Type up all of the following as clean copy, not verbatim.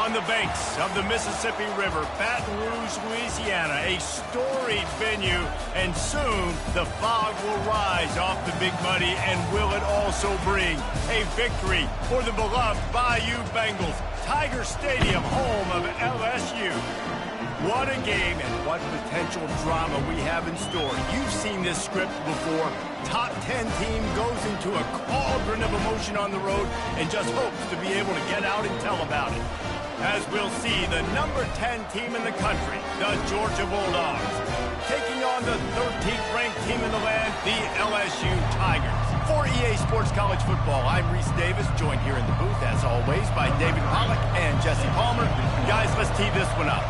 On the banks of the Mississippi River, Baton Rouge, Louisiana, a storied venue, and soon the fog will rise off the Big Muddy, and will it also bring a victory for the beloved Bayou Bengals. Tiger Stadium, home of LSU. What a game and what potential drama we have in store. You've seen this script before. Top 10 team goes into a cauldron of emotion on the road and just hopes to be able to get out and tell about it. As we'll see, the number 10 team in the country, the Georgia Bulldogs, taking on the 13th ranked team in the land, the LSU Tigers. For EA Sports College Football, I'm Reese Davis, joined here in the booth, as always, by David Pollack and Jesse Palmer. Guys, let's tee this one up.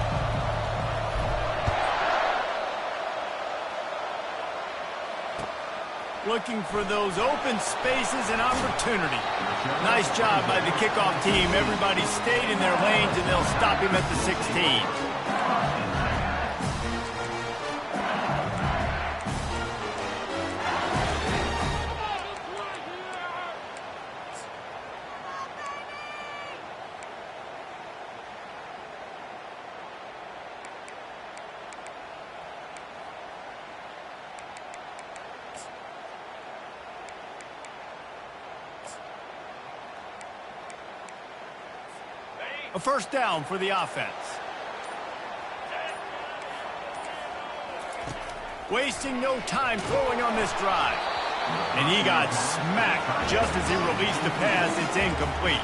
Looking for those open spaces and opportunity. Nice job by the kickoff team. Everybody stayed in their lanes, and they'll stop him at the 16. A first down for the offense. Wasting no time throwing on this drive. And he got smacked just as he released the pass. It's incomplete.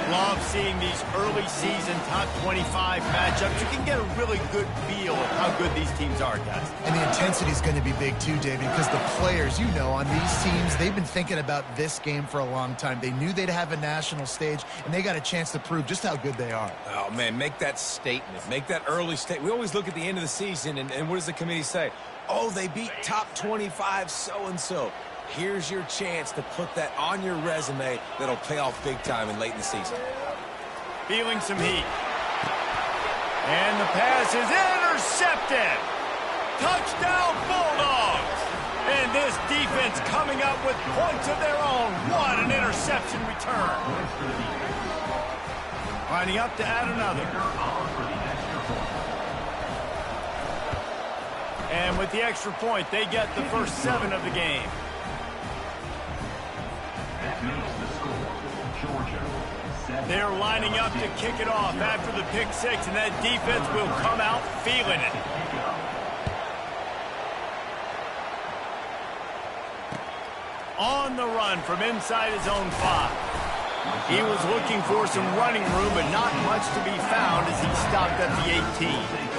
Love seeing these early season top 25 matchups. You can get a really good feel of how good these teams are, guys. And the intensity is going to be big too, David, because the players, you know, on these teams, they've been thinking about this game for a long time. They knew they'd have a national stage, and they got a chance to prove just how good they are. Oh, man, make that statement. Make that early statement. We always look at the end of the season, and what does the committee say? Oh, they beat top 25 so-and-so. Here's your chance to put that on your resume that'll pay off big time and late in the season. Feeling some heat. And the pass is intercepted. Touchdown, Bulldogs. And this defense coming up with points of their own. What an interception return. Lining up to add another. And with the extra point, they get the first 7 of the game. They're lining up to kick it off after the pick 6, and that defense will come out feeling it. On the run from inside his own 5. He was looking for some running room, but not much to be found as he stopped at the 18.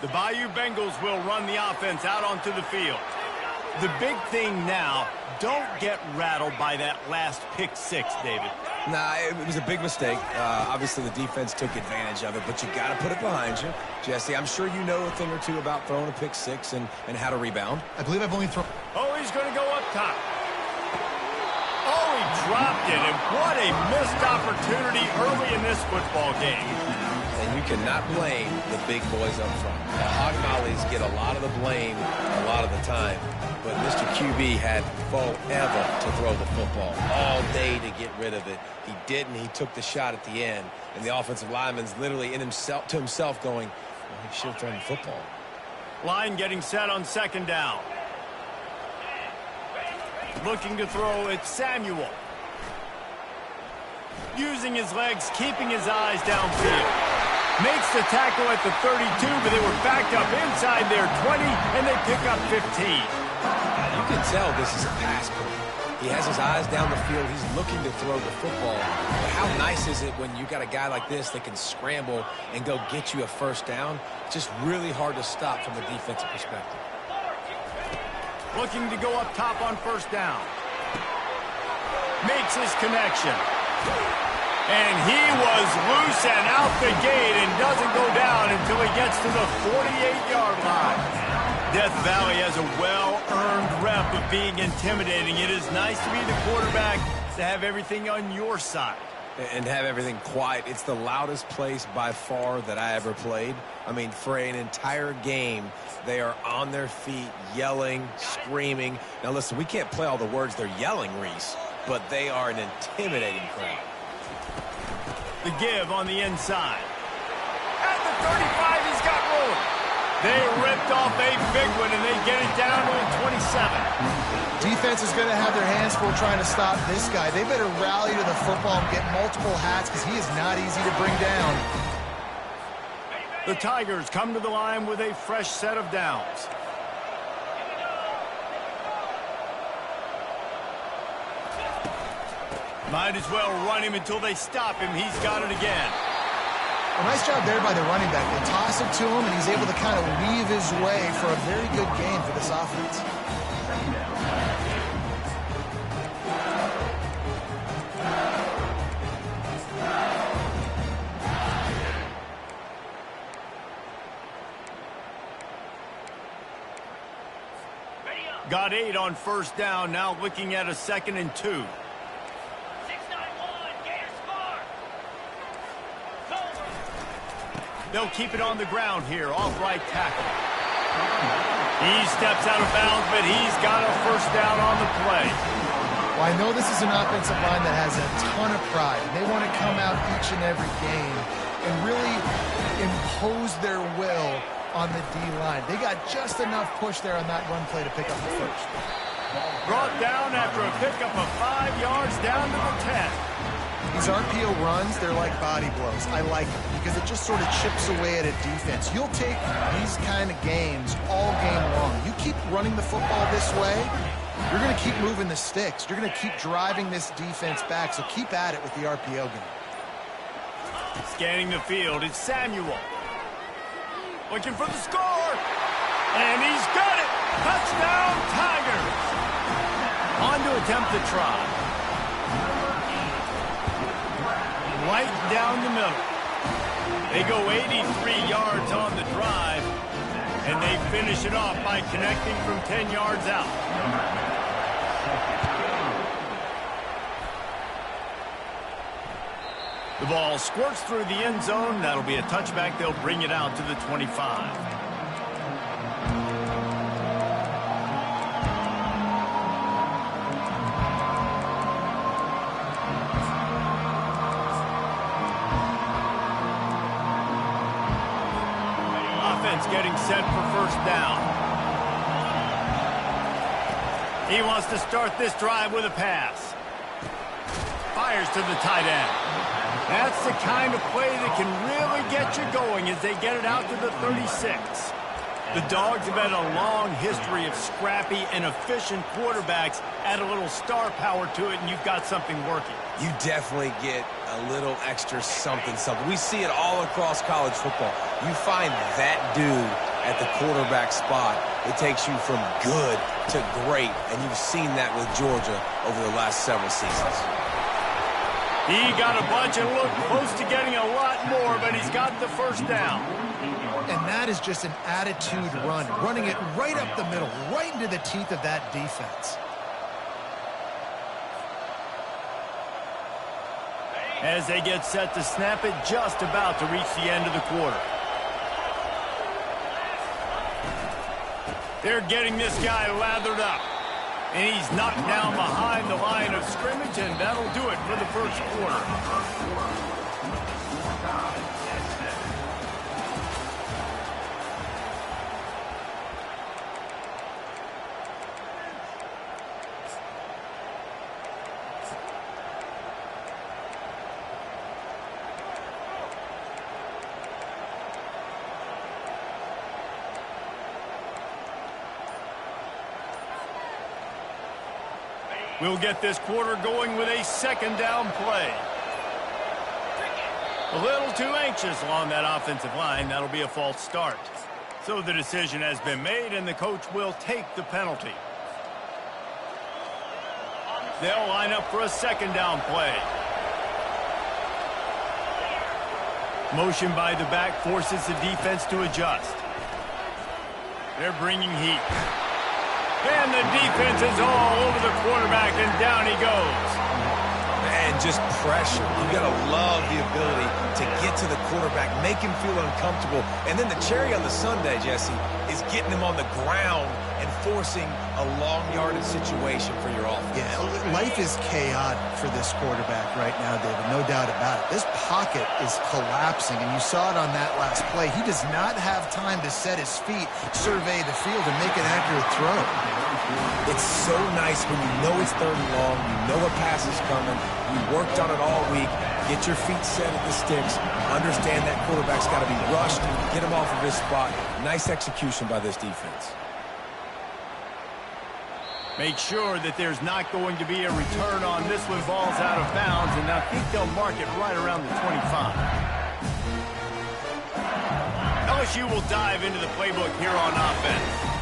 The Bayou Bengals will run the offense out onto the field. The big thing now, don't get rattled by that last pick 6, David. Nah, it was a big mistake. Obviously, the defense took advantage of it, but you got to put it behind you. Jesse, I'm sure you know a thing or two about throwing a pick 6 and how to rebound. I believe I've only thrown... Oh, he's going to go up top. Oh, he dropped it, and what a missed opportunity early in this football game. And you cannot blame the big boys up front. The hog mollies get a lot of the blame a lot of the time, but Mr. QB had forever to throw the football, all day to get rid of it. He didn't. He took the shot at the end, and the offensive lineman's literally to himself going, well, he should have thrown the football. Line getting set on second down. Looking to throw, it's Samuel. Using his legs, keeping his eyes downfield. Makes the tackle at the 32, but they were backed up inside their 20, and they pick up 15. You can tell this is a pass play. He has his eyes down the field. He's looking to throw the football. But how nice is it when you got a guy like this that can scramble and go get you a first down? It's just really hard to stop from a defensive perspective. Looking to go up top on first down. Makes his connection. And he was loose and out the gate and doesn't go down until he gets to the 48-yard line. Death Valley has a well-earned rep of being intimidating. It is nice to be the quarterback, to have everything on your side. and have everything quiet. It's the loudest place by far that I ever played. I mean, for an entire game, they are on their feet, yelling, screaming. Now, listen, we can't play all the words they're yelling, Reese, but they are an intimidating crowd. The give on the inside. At the 35, he's got room. They ripped off a big one, and they get it down to the 27. Defense is going to have their hands full trying to stop this guy. They better rally to the football and get multiple hats because he is not easy to bring down. The Tigers come to the line with a fresh set of downs. Might as well run him until they stop him. He's got it again. A nice job there by the running back. They toss it to him, and he's able to kind of weave his way for a very good gain for this offense. Got 8 on first down, now looking at a 2nd and 2. 6-9-1, Gators score. They'll keep it on the ground here, off right tackle. He steps out of bounds, but he's got a first down on the play. Well, I know this is an offensive line that has a ton of pride. They want to come out each and every game and really impose their will on the D-line. They got just enough push there on that run play to pick up the first. Brought down after a pickup of 5 yards down to the 10. These RPO runs, they're like body blows. I like them because it just sort of chips away at a defense. You'll take these kind of games all game long. You keep running the football this way, you're going to keep moving the sticks. You're going to keep driving this defense back, so keep at it with the RPO game. Scanning the field, it's Samuel. Looking for the score. And he's got it. Touchdown, Tigers. On to attempt the try. Right down the middle. They go 83 yards on the drive, and they finish it off by connecting from 10 yards out. The ball squirts through the end zone. That'll be a touchback. They'll bring it out to the 25. Offense getting set for first down. He wants to start this drive with a pass. Fires to the tight end. That's the kind of play that can really get you going as they get it out to the 36. The Dogs have had a long history of scrappy and efficient quarterbacks. Add a little star power to it, and you've got something working. You definitely get a little extra something. We see it all across college football. You find that dude at the quarterback spot, it takes you from good to great, and you've seen that with Georgia over the last several seasons. He got a bunch and looked close to getting a lot more, but he's got the first down. And that is just an attitude run, running it right up the middle, right into the teeth of that defense. As they get set to snap it, just about to reach the end of the quarter. They're getting this guy lathered up. And he's knocked down behind the line of scrimmage, and that'll do it for the first quarter. We'll get this quarter going with a second down play. A little too anxious along that offensive line. That'll be a false start. So the decision has been made, and the coach will take the penalty. They'll line up for a second down play. Motion by the back forces the defense to adjust. They're bringing heat. And the defense is all over the quarterback, and down he goes. And and just pressure. You got to love the ability to get to the quarterback, make him feel uncomfortable. And then the cherry on the sundae, Jesse, is getting him on the ground and forcing a long yardage situation for your offense. Yeah, life is chaotic for this quarterback right now, David, no doubt about it. This pocket is collapsing, and you saw it on that last play. He does not have time to set his feet, survey the field, and make an accurate throw. It's so nice when you know it's third and long, you know a pass is coming, you worked on it all week, get your feet set at the sticks, understand that quarterback's got to be rushed, get him off of his spot. Nice execution by this defense. Make sure that there's not going to be a return on this when ball's out of bounds, and I think they'll mark it right around the 25. LSU will dive into the playbook here on offense.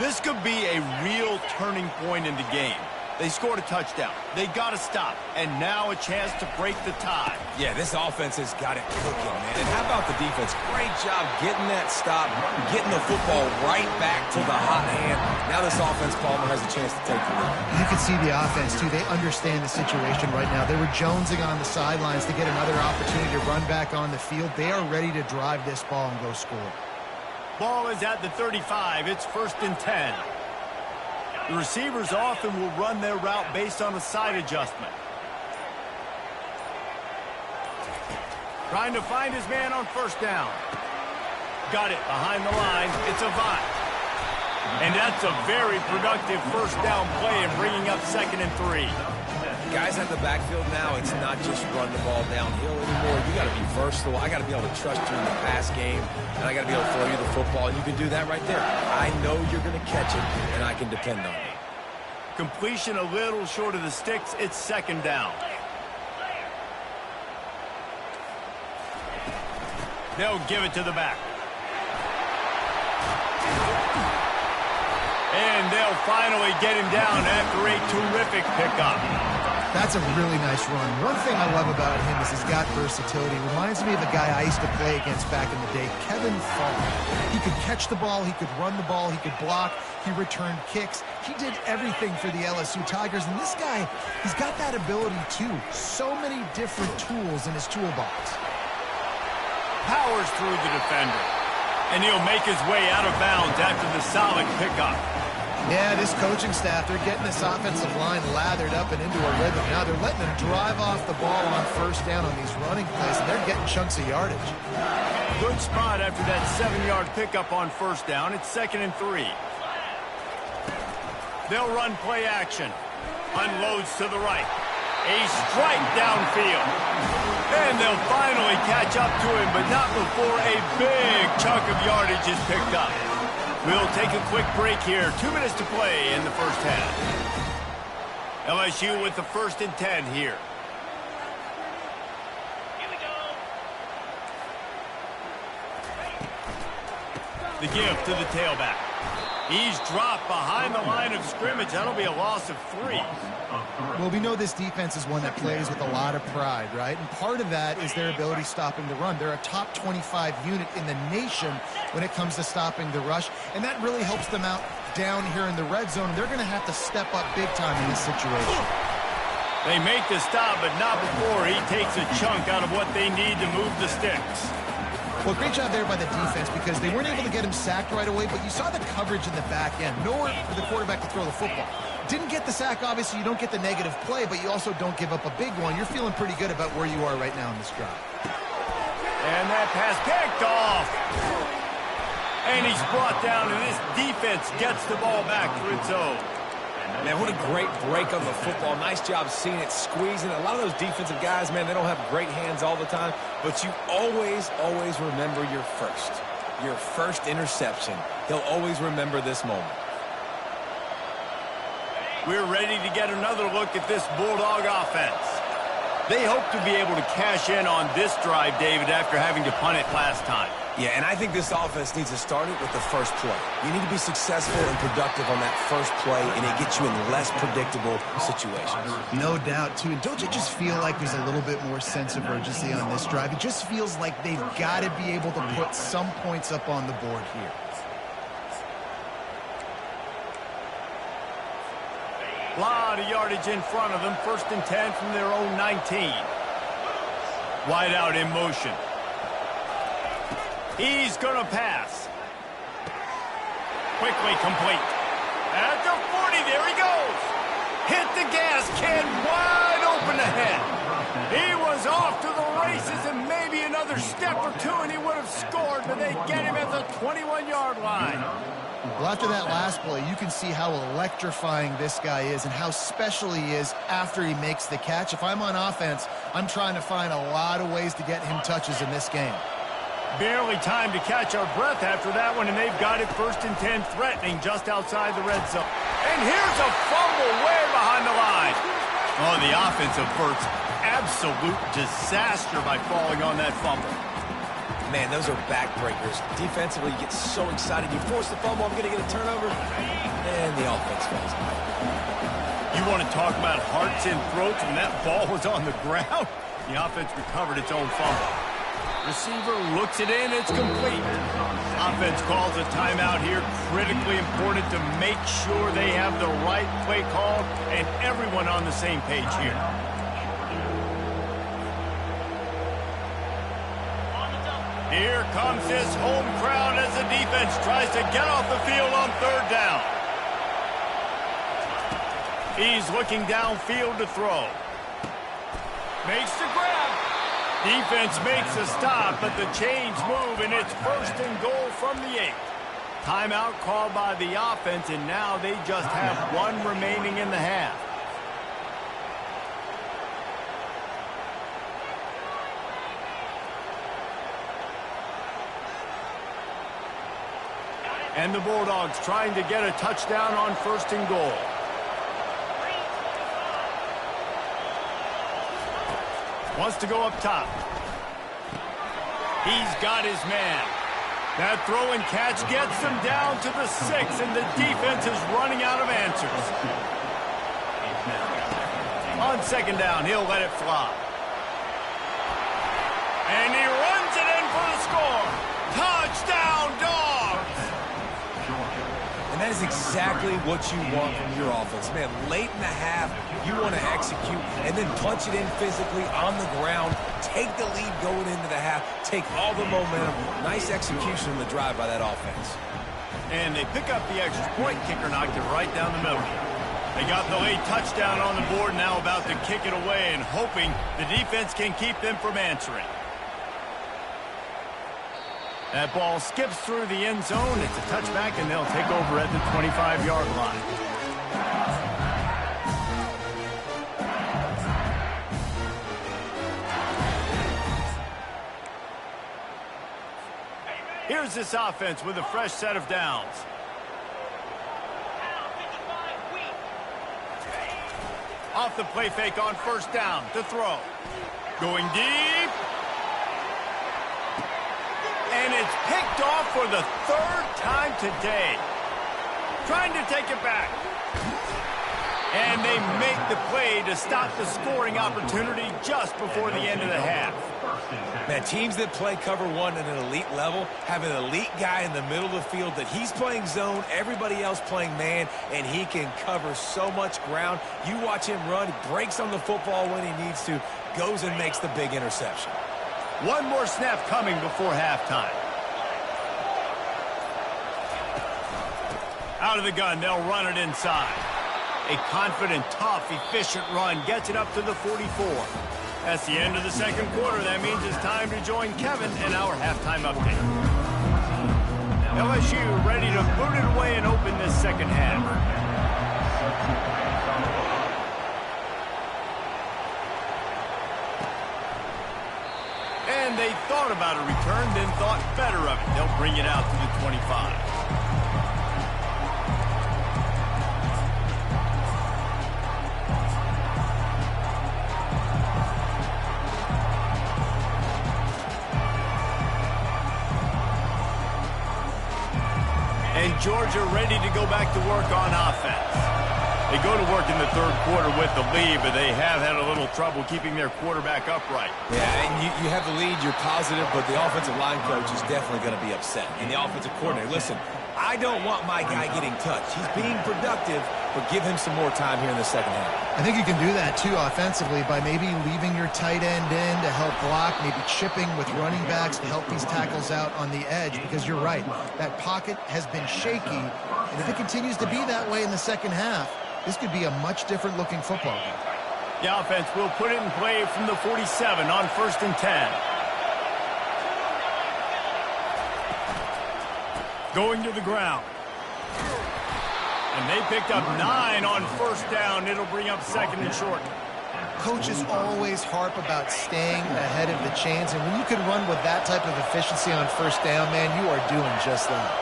This could be a real turning point in the game. They scored a touchdown. They got to stop. And now a chance to break the tie. Yeah, this offense has got it cooking, man. And how about the defense? Great job getting that stop, getting the football right back to the hot hand. Now this offense, Palmer, has a chance to take the lead. You can see the offense, too. They understand the situation right now. They were jonesing on the sidelines to get another opportunity to run back on the field. They are ready to drive this ball and go score. Ball is at the 35. It's 1st and 10. The receivers often will run their route based on a side adjustment. Trying to find his man on 1st down. Got it behind the line. It's a Vine. And that's a very productive 1st down play and bringing up 2nd and 3. Guys at the backfield now, it's not just run the ball downhill anymore. You got to be versatile. I got to be able to trust you in the pass game, and I got to be able to throw you the football, and you can do that right there. I know you're going to catch it, and I can depend on you. Completion a little short of the sticks. It's 2nd down. They'll give it to the back. And they'll finally get him down after a terrific pickup. That's a really nice run. One thing I love about him is he's got versatility. Reminds me of a guy I used to play against back in the day, Kevin Fall. He could catch the ball, he could run the ball, he could block, he returned kicks. He did everything for the LSU Tigers, and this guy, he's got that ability too. So many different tools in his toolbox. Powers through the defender, and he'll make his way out of bounds after the solid pickup. Yeah, this coaching staff, they're getting this offensive line lathered up and into a rhythm. Now they're letting them drive off the ball on 1st down on these running plays, and they're getting chunks of yardage. Good spot after that 7-yard pickup on 1st down. It's 2nd and 3. They'll run play action. Unloads to the right. A strike downfield. And they'll finally catch up to him, but not before a big chunk of yardage is picked up. We'll take a quick break here. 2 minutes to play in the 1st half. LSU with the 1st and 10 here. Here we go. The give to the tailback. He's dropped behind the line of scrimmage. That'll be a loss of 3. Well, we know this defense is one that plays with a lot of pride, right? And part of that is their ability stopping the run. They're a top 25 unit in the nation when it comes to stopping the rush, and that really helps them out down here in the red zone. They're going to have to step up big time in this situation. They make the stop, but not before he takes a chunk out of what they need to move the sticks. Well, great job there by the defense because they weren't able to get him sacked right away, but you saw the coverage in the back end. Nowhere for the quarterback to throw the football. Didn't get the sack, obviously. You don't get the negative play, but you also don't give up a big one. You're feeling pretty good about where you are right now in this drive. And that pass picked off. And he's brought down, and this defense gets the ball back for its own. Man, what a great break on the football. Nice job seeing it, squeezing it. A lot of those defensive guys, man, they don't have great hands all the time, but you always, always remember your first interception. He'll always remember this moment. We're ready to get another look at this Bulldog offense. They hope to be able to cash in on this drive, David, after having to punt it last time. Yeah, and I think this offense needs to start it with the first play. You need to be successful and productive on that first play, and it gets you in less predictable situations. No doubt, too. And don't you just feel like there's a little bit more sense of urgency on this drive? It just feels like they've got to be able to put some points up on the board here. A lot of yardage in front of them. 1st and 10 from their own 19. Wide out in motion. He's going to pass. Quickly complete. At the 40, there he goes. Hit the gas can, wide open ahead. He was off to the races, and maybe another step or two and he would have scored, but they get him at the 21-yard line. Well, after that last play, you can see how electrifying this guy is and how special he is after he makes the catch. If I'm on offense, I'm trying to find a lot of ways to get him touches in this game. Barely time to catch our breath after that one, and they've got it 1st and 10, threatening just outside the red zone. And here's a fumble way behind the line. Oh, the offense averts absolute disaster by falling on that fumble. Man, those are backbreakers. Defensively, you get so excited. You force the fumble, I'm going to get a turnover, and the offense falls out. You want to talk about hearts and throats when that ball was on the ground? The offense recovered its own fumble. Receiver looks it in, it's complete. Offense calls a timeout here. Critically important to make sure they have the right play call and everyone on the same page here. Here comes this home crowd as the defense tries to get off the field on 3rd down. He's looking downfield to throw. Makes the grab. Defense makes a stop, but the chains move, and it's 1st and goal from the 8. Timeout called by the offense, and now they just have 1 remaining in the half. And the Bulldogs trying to get a touchdown on 1st and goal. Wants to go up top. He's got his man. That throw and catch gets them down to the 6, and the defense is running out of answers. On 2nd down, he'll let it fly. And he runs it in for the score. Touchdown, Dawgs! And that is exactly what you want from your offense. Man, late in the half, you want to execute and then punch it in physically on the ground. Take the lead going into the half. Take all the momentum. Nice execution on the drive by that offense. And they pick up the extra point. Kicker knocked it right down the middle. They got the late touchdown on the board, now about to kick it away and hoping the defense can keep them from answering. That ball skips through the end zone. It's a touchback, and they'll take over at the 25-yard line. Here's this offense with a fresh set of downs. Off the play fake on 1st down to throw. Going deep. And it's picked off for the 3rd time today. Trying to take it back. And they make the play to stop the scoring opportunity just before the end of the half. Man, teams that play cover 1 at an elite level have an elite guy in the middle of the field that he's playing zone, everybody else playing man, and he can cover so much ground. You watch him run, he breaks on the football when he needs to, goes and makes the big interception. One more snap coming before halftime. Out of the gun, they'll run it inside. A confident, tough, efficient run gets it up to the 44. That's the end of the 2nd quarter. That means it's time to join Kevin in our halftime update. LSU ready to boot it away and open this 2nd half. And they thought about a return, then thought better of it. They'll bring it out to the 25. And Georgia ready to go back to work on offense. They go to work in the 3rd quarter with the lead, but they have had a little trouble keeping their quarterback upright. Yeah, and you have the lead, you're positive, but the offensive line coach is definitely going to be upset. And the offensive coordinator, listen, I don't want my guy getting touched. He's being productive, but give him some more time here in the second half. I think you can do that, too, offensively, by maybe leaving your tight end in to help block, maybe chipping with running backs to help these tackles out on the edge, because you're right. That pocket has been shaky, and if it continues to be that way in the second half, this could be a much different-looking football game. The offense will put it in play from the 47 on 1st and 10. Going to the ground. And they picked up 9 on 1st down. It'll bring up 2nd and short. Coaches always harp about staying ahead of the chains, and when you can run with that type of efficiency on 1st down, man, you are doing just that.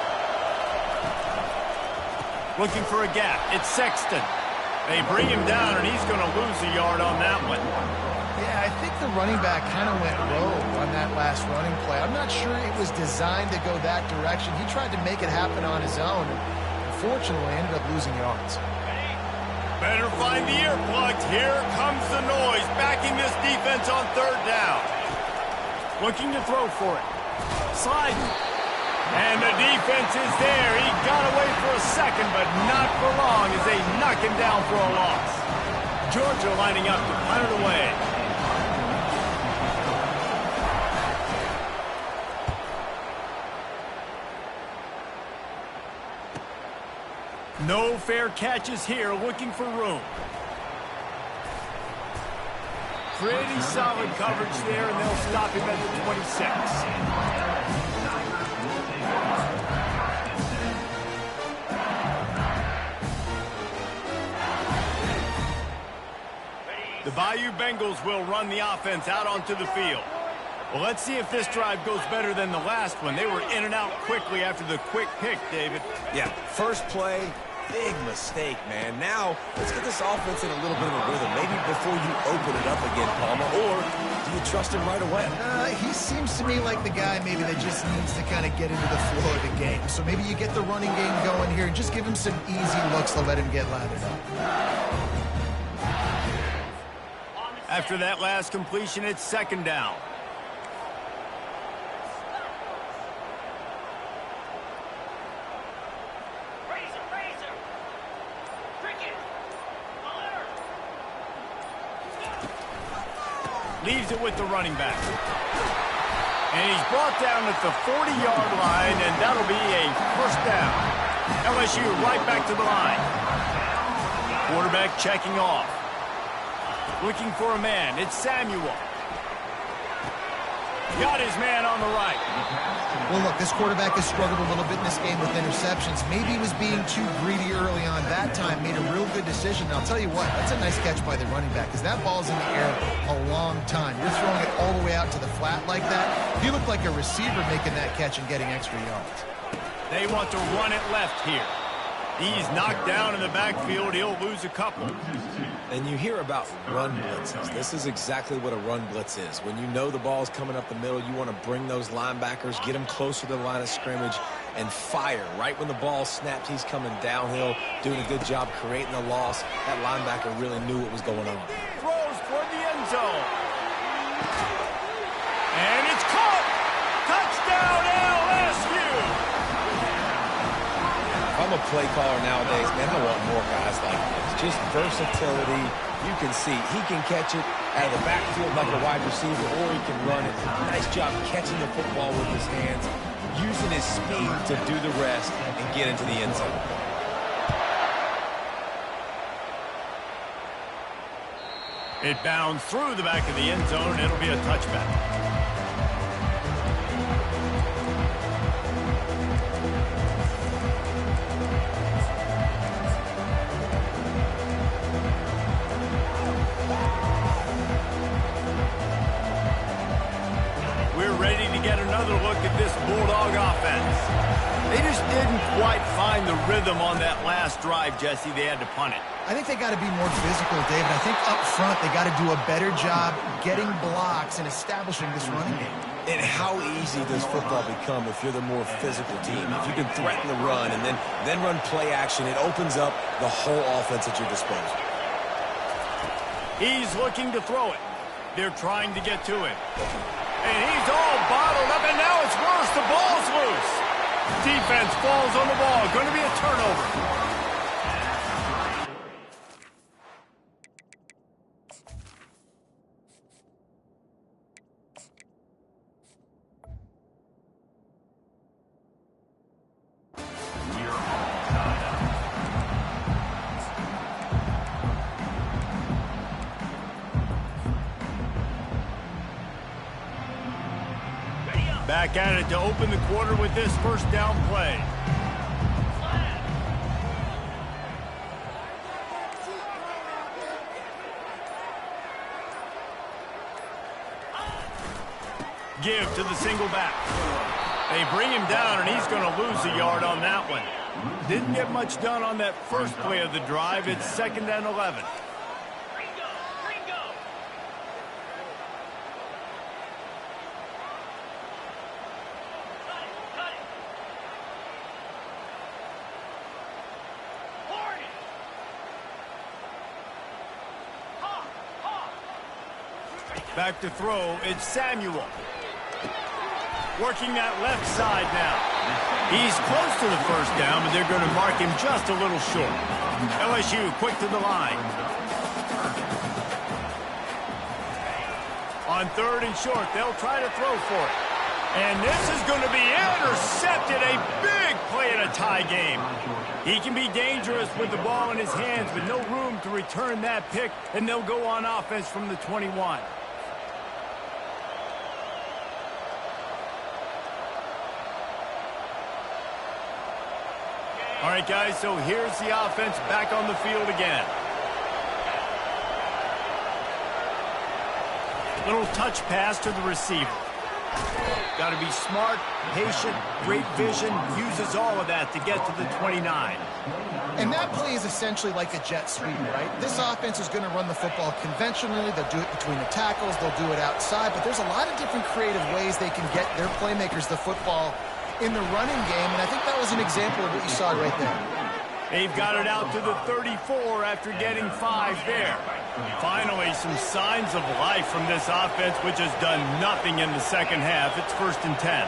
Looking for a gap. It's Sexton. They bring him down, and he's going to lose a yard on that one. Yeah, I think the running back kind of went rogue on that last running play. I'm not sure it was designed to go that direction. He tried to make it happen on his own, and unfortunately ended up losing yards. Better find the earplugs. Here comes the noise, backing this defense on 3rd down. Looking to throw for it. Sliding. And the defense is there. He got away for a second, but not for long as they knock him down for a loss. Georgia lining up to punt it away. No fair catches here, looking for room. Pretty solid coverage there, and they'll stop him at the 26. The Bayou Bengals will run the offense out onto the field. Well, let's see if this drive goes better than the last one. They were in and out quickly after the quick pick, David. Yeah, first play, big mistake, man. Now, let's get this offense in a little bit of a rhythm. Maybe before you open it up again, Palmer, or do you trust him right away? He seems to me like the guy maybe that just needs to kind of get into the flow of the game. So maybe you get the running game going here and just give him some easy looks to let him get lathered up. After that last completion, it's 2nd down. Leaves it with the running back. And he's brought down at the 40-yard line, and that'll be a 1st down. LSU right back to the line. Quarterback checking off. Looking for a man. It's Samuel. Got his man on the right. Well, look, this quarterback has struggled a little bit in this game with interceptions. Maybe he was being too greedy early on. That time made a real good decision. And I'll tell you what, that's a nice catch by the running back because that ball's in the air a long time. You're throwing it all the way out to the flat like that. You look like a receiver making that catch and getting extra yards. They want to run it left here. He's knocked down in the backfield. He'll lose a couple. And you hear about run blitzes. This is exactly what a run blitz is. When you know the ball's coming up the middle, you want to bring those linebackers, get them closer to the line of scrimmage, and fire. Right when the ball snaps, he's coming downhill, doing a good job creating a loss. That linebacker really knew what was going on. Throws toward the end zone. And it's caught. Touchdown, LSU. I'm a play caller nowadays, man. I want more guys like this. Just versatility. You can see he can catch it out of the backfield like a wide receiver, or he can run it. Nice job catching the football with his hands, using his speed to do the rest and get into the end zone. It bounds through the back of the end zone, and it'll be a touchback. Look at this Bulldog offense. They just didn't quite find the rhythm on that last drive, Jesse. They had to punt it. I think they got to be more physical, David. I think up front they got to do a better job getting blocks and establishing this running game. And how easy does football become if you're the more physical team? If you can threaten the run and then run play action, it opens up the whole offense at your disposal. He's looking to throw it. They're trying to get to it. And he's all bottled up, and now it's worse. The ball's loose. Defense falls on the ball. Going to be a turnover. Back at it to open the quarter with this first down play. Give to the single back. They bring him down, and he's going to lose a yard on that one. Didn't get much done on that first play of the drive. It's 2nd and 11. Back to throw, it's Samuel. Working that left side now. He's close to the first down, but they're going to mark him just a little short. LSU quick to the line. On 3rd and short, they'll try to throw for it. And this is going to be intercepted. A big play in a tie game. He can be dangerous with the ball in his hands, but no room to return that pick, and they'll go on offense from the 21. All right, guys, so here's the offense back on the field again. Little touch pass to the receiver. Got to be smart, patient, great vision, uses all of that to get to the 29. And that play is essentially like a jet sweep, right? This offense is going to run the football conventionally. They'll do it between the tackles. They'll do it outside. But there's a lot of different creative ways they can get their playmakers the football in the running game, and I think that was an example of what you saw right there. They've got it out to the 34 after getting 5 there. Finally, some signs of life from this offense, which has done nothing in the second half. It's 1st and 10.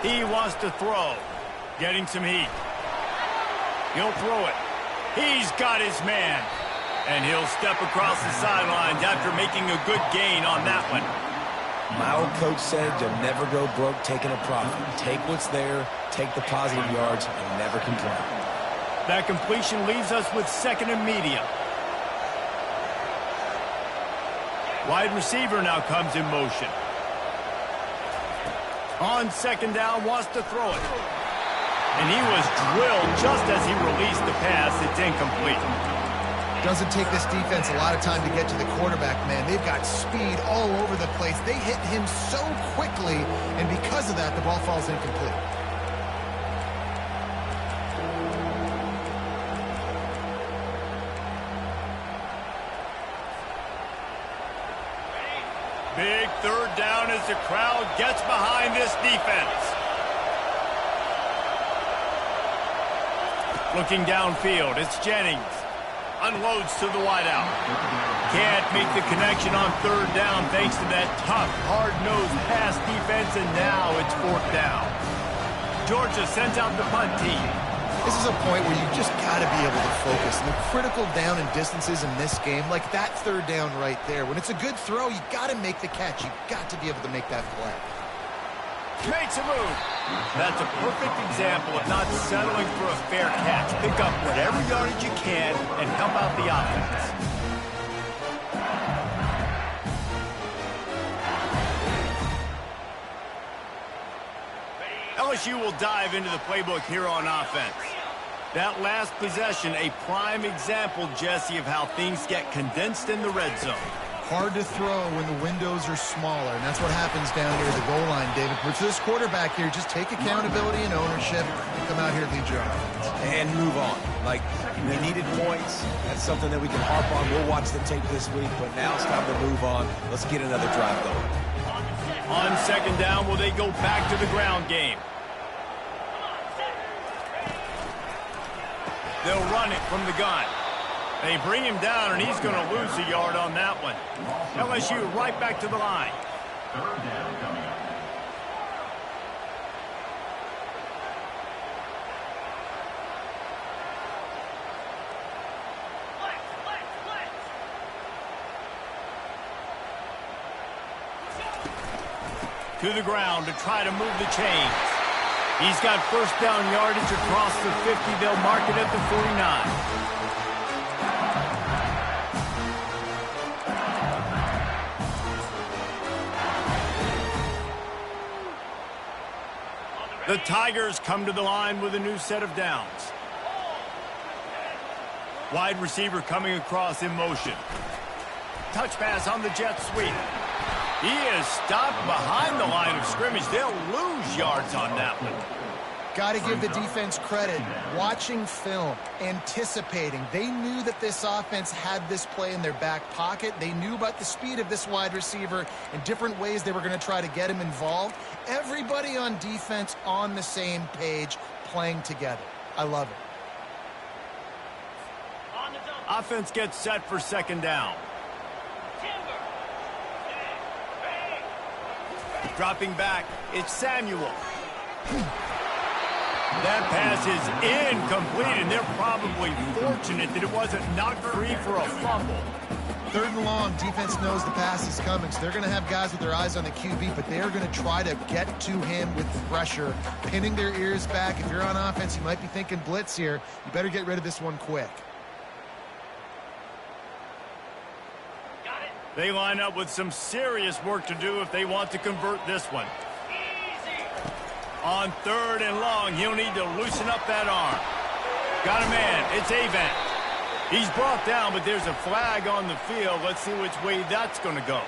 He wants to throw. Getting some heat. He'll throw it. He's got his man. And he'll step across the sidelines after making a good gain on that one. My old coach said you'll never go broke taking a profit. Take what's there, take the positive yards, and never complain. That completion leaves us with 2nd and medium. Wide receiver now comes in motion. On 2nd down, wants to throw it. And he was drilled just as he released the pass. It's incomplete. Doesn't take this defense a lot of time to get to the quarterback, man. They've got speed all over the place. They hit him so quickly, and because of that, the ball falls incomplete. Big 3rd down as the crowd gets behind this defense. Looking downfield, it's Jennings. Unloads to the wideout. Can't make the connection on 3rd down thanks to that tough, hard-nosed pass defense, and now it's 4th down. Georgia sends out the punt team. This is a point where you just got to be able to focus. And the critical down and distances in this game, like that 3rd down right there, when it's a good throw, you got to make the catch. You've got to be able to make that play. Makes a move. That's a perfect example of not settling for a fair catch. Pick up whatever yardage you can and help out the offense. LSU will dive into the playbook here on offense. That last possession, a prime example, Jesse, of how things get condensed in the red zone. Hard to throw when the windows are smaller, and that's what happens down here at the goal line, David. But for this quarterback here, just take accountability and ownership and come out here and lead your offense. And move on. Like, we needed points. That's something that we can harp on. We'll watch the tape this week, but now it's time to move on. Let's get another drive going. On 2nd down, will they go back to the ground game? They'll run it from the gun. They bring him down, and he's going to lose a yard on that one. LSU right back to the line. to the ground to try to move the chains. He's got first down yardage across the 50. They'll mark it at the 49. The Tigers come to the line with a new set of downs. Wide receiver coming across in motion. Touch pass on the jet sweep. He is stopped behind the line of scrimmage. They'll lose yards on that one. Got to give the defense credit. Watching film, anticipating. They knew that this offense had this play in their back pocket. They knew about the speed of this wide receiver and different ways they were going to try to get him involved. Everybody on defense on the same page, playing together. I love it. Offense gets set for second down. Dropping back, it's Samuel. That pass is incomplete, and they're probably fortunate that it wasn't knocked free for a fumble. Third and long, defense knows the pass is coming, so they're going to have guys with their eyes on the QB, but they are going to try to get to him with pressure, pinning their ears back. If you're on offense, you might be thinking blitz here. You better get rid of this one quick. They line up with some serious work to do if they want to convert this one. On third and long, he'll need to loosen up that arm. Got a man. It's Avant. He's brought down, but there's a flag on the field. Let's see which way that's going to go.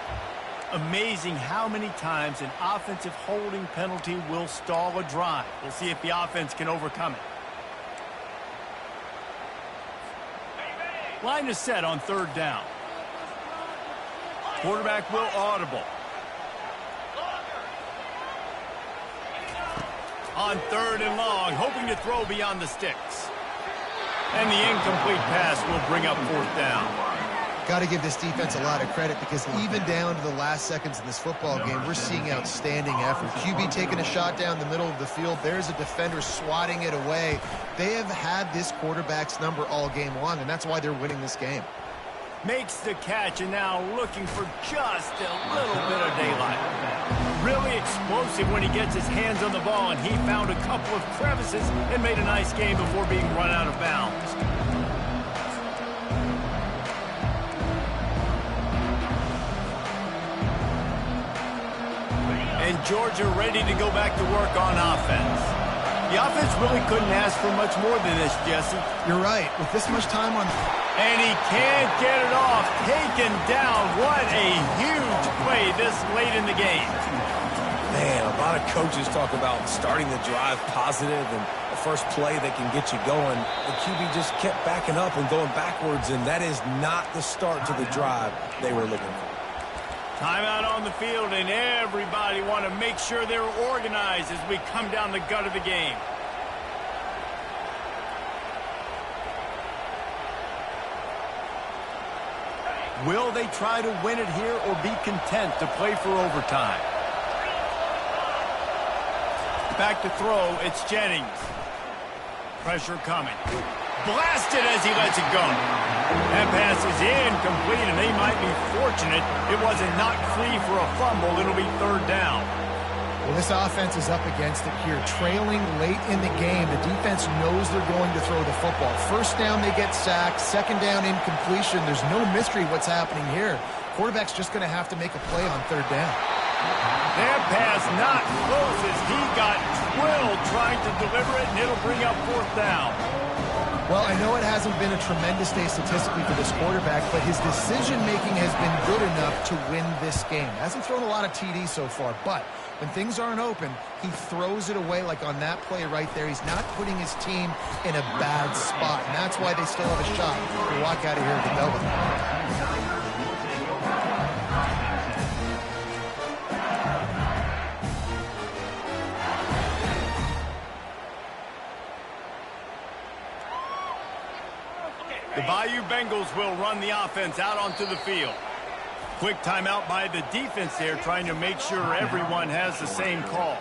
Amazing how many times an offensive holding penalty will stall a drive. We'll see if the offense can overcome it. Line is set on third down. Quarterback will audible. On third and long, hoping to throw beyond the sticks. And the incomplete pass will bring up fourth down. Got to give this defense a lot of credit because even down to the last seconds of this football game, we're seeing outstanding effort. QB taking a shot down the middle of the field. There's a defender swatting it away. They have had this quarterback's number all game long, and that's why they're winning this game. Makes the catch, and now looking for just a little bit of daylight. Really explosive when he gets his hands on the ball, and he found a couple of crevices and made a nice game before being run out of bounds. And Georgia ready to go back to work on offense. The offense really couldn't ask for much more than this, Jesse. You're right. With this much time on... And he can't get it off. Taken down. What a huge play this late in the game. Man, a lot of coaches talk about starting the drive positive and the first play that can get you going. The QB just kept backing up and going backwards, and that is not the start to the drive they were looking for. Timeout on the field, and everybody want to make sure they're organized as we come down the gut of the game. Will they try to win it here or be content to play for overtime? Back to throw, it's Jennings. Pressure coming. Blasted as he lets it go. That pass is incomplete, and they might be fortunate it wasn't knocked free for a fumble. It'll be third down. Well, this offense is up against it here. Trailing late in the game, the defense knows they're going to throw the football. First down, they get sacked. Second down, incompletion. There's no mystery what's happening here. Quarterback's just going to have to make a play on third down. That pass not close as he got twilled trying to deliver it, and it'll bring up fourth down. Well, I know it hasn't been a tremendous day statistically for this quarterback, but his decision-making has been good enough to win this game. Hasn't thrown a lot of TDs so far, but when things aren't open, he throws it away like on that play right there. He's not putting his team in a bad spot, and that's why they still have a shot to walk out of here with the belt. The Bayou Bengals will run the offense out onto the field. Quick timeout by the defense there, trying to make sure everyone has the same call.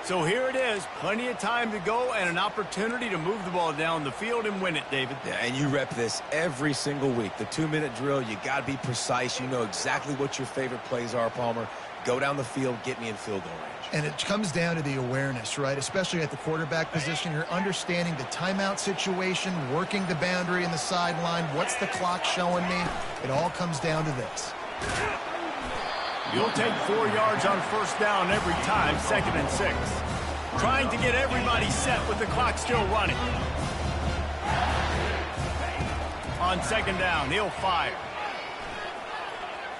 So here it is, plenty of time to go and an opportunity to move the ball down the field and win it, David. Yeah, and you rep this every single week. The 2-minute drill, you got to be precise. You know exactly what your favorite plays are, Palmer. go down the field, get me in field goal range. And it comes down to the awareness, right? Especially at the quarterback position. You're understanding the timeout situation, working the boundary and the sideline. What's the clock showing me? It all comes down to this. You'll take 4 yards on first down every time, 2nd and 6. Trying to get everybody set with the clock still running. On 2nd down, he'll fire.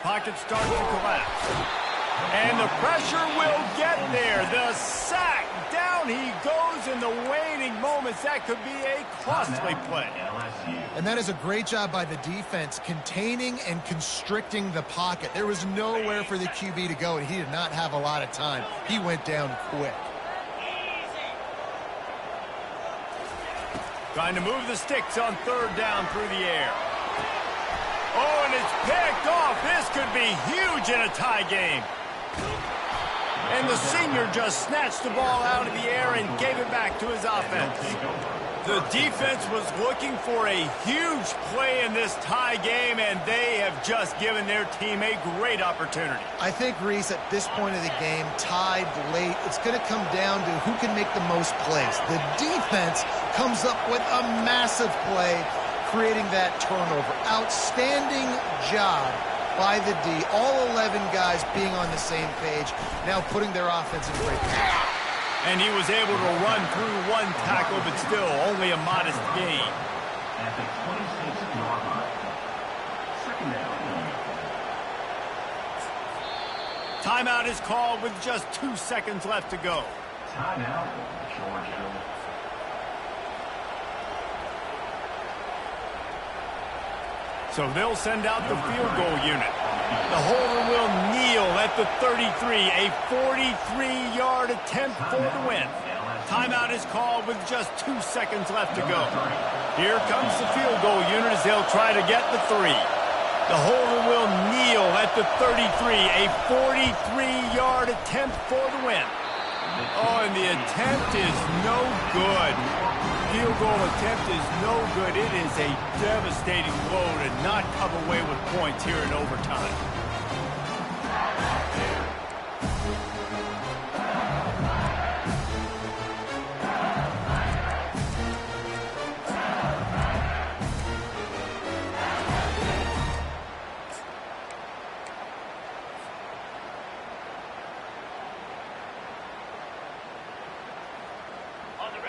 Pocket starts to collapse. And the pressure will get there. The sack. Down he goes in the waning moments. That could be a costly play. And that is a great job by the defense, containing and constricting the pocket. There was nowhere for the QB to go, and he did not have a lot of time. He went down quick. Trying to move the sticks on 3rd down through the air. Oh, and it's picked off. This could be huge in a tie game. And the senior just snatched the ball out of the air and gave it back to his offense. The defense was looking for a huge play in this tie game, and they have just given their team a great opportunity. I think, Reese, at this point of the game, tied late, it's going to come down to who can make the most plays. The defense comes up with a massive play, creating that turnover. Outstanding job by the D. All 11 guys being on the same page, now putting their offense in great position. And he was able to run through one tackle, but still only a modest gain. At the 26-yard line. 2nd down. Timeout is called with just 2 seconds left to go. Timeout, Georgia. So they'll send out the field goal unit. The holder will kneel at the 33, a 43-yard attempt for the win. Timeout is called with just 2 seconds left to go. Here comes the field goal unit as they'll try to get the 3. The holder will kneel at the 33, a 43-yard attempt for the win. Oh, and the attempt is no good. Field goal attempt is no good. It is a devastating blow to not come away with points here in overtime.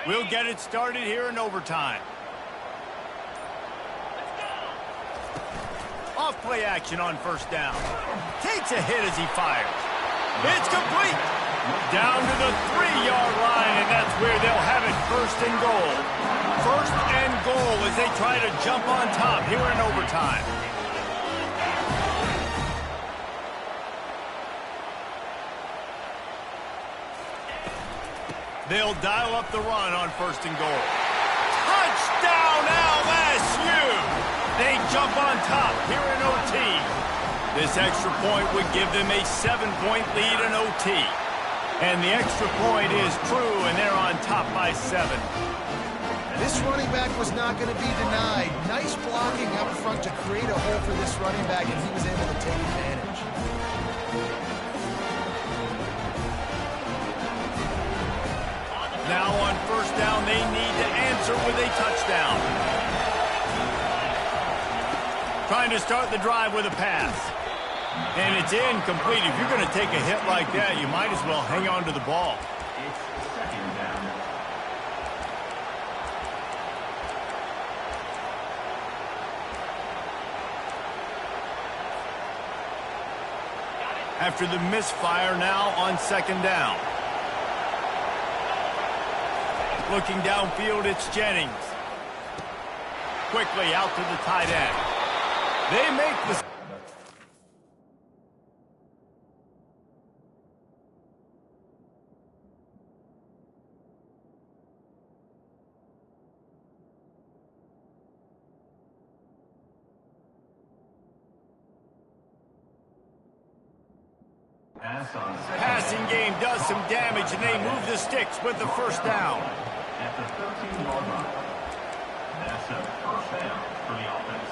We'll get it started here in overtime. Off play action on first down. Takes a hit as he fires. It's complete. Down to the 3-yard line, and that's where they'll have it 1st and goal. 1st and goal as they try to jump on top here in overtime. They'll dial up the run on 1st and goal. Touchdown LSU! They jump on top here in OT. This extra point would give them a 7-point lead in OT. And the extra point is true, and they're on top by 7. This running back was not going to be denied. Nice blocking up front to create a hole for this running back, and he was able to take advantage. Now on first down, they need to answer with a touchdown. Trying to start the drive with a pass. And it's incomplete. If you're going to take a hit like that, you might as well hang on to the ball. It's 2nd down. After the misfire, now on 2nd down. Looking downfield, it's Jennings. Quickly out to the tight end. They make the... Passing game does some damage, and they move the sticks with the first down. At the 13-yard line. That's a first down for the offense.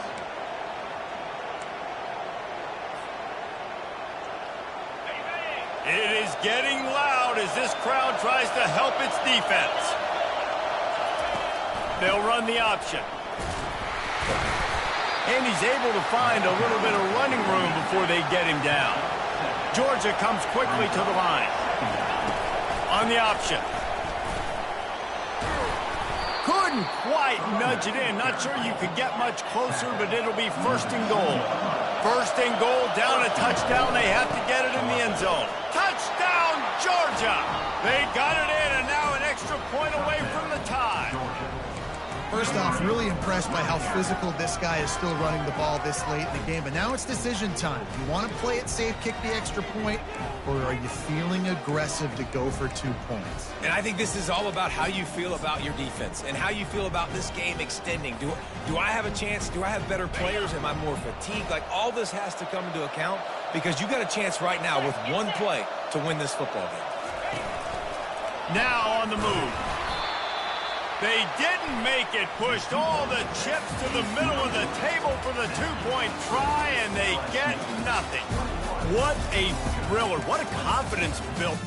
It is getting loud as this crowd tries to help its defense. They'll run the option. And he's able to find a little bit of running room before they get him down. Georgia comes quickly to the line. On the option. Couldn't quite nudge it in. Not sure you could get much closer, but it'll be first and goal. First and goal, down a touchdown. They have to get it in the end zone. Touchdown, Georgia! They got it in, and now an extra point away from the tie. First off, really impressed by how physical this guy is still running the ball this late in the game. But now it's decision time. You want to play it safe, kick the extra point, or are you feeling aggressive to go for 2 points? And I think this is all about how you feel about your defense and how you feel about this game extending. Do I have a chance? Do I have better players? Am I more fatigued? Like, all this has to come into account because you got a chance right now with one play to win this football game. Now on the move. They didn't make it, pushed all the chips to the middle of the table for the 2-point try, and they get nothing. What a thriller. What a confidence built.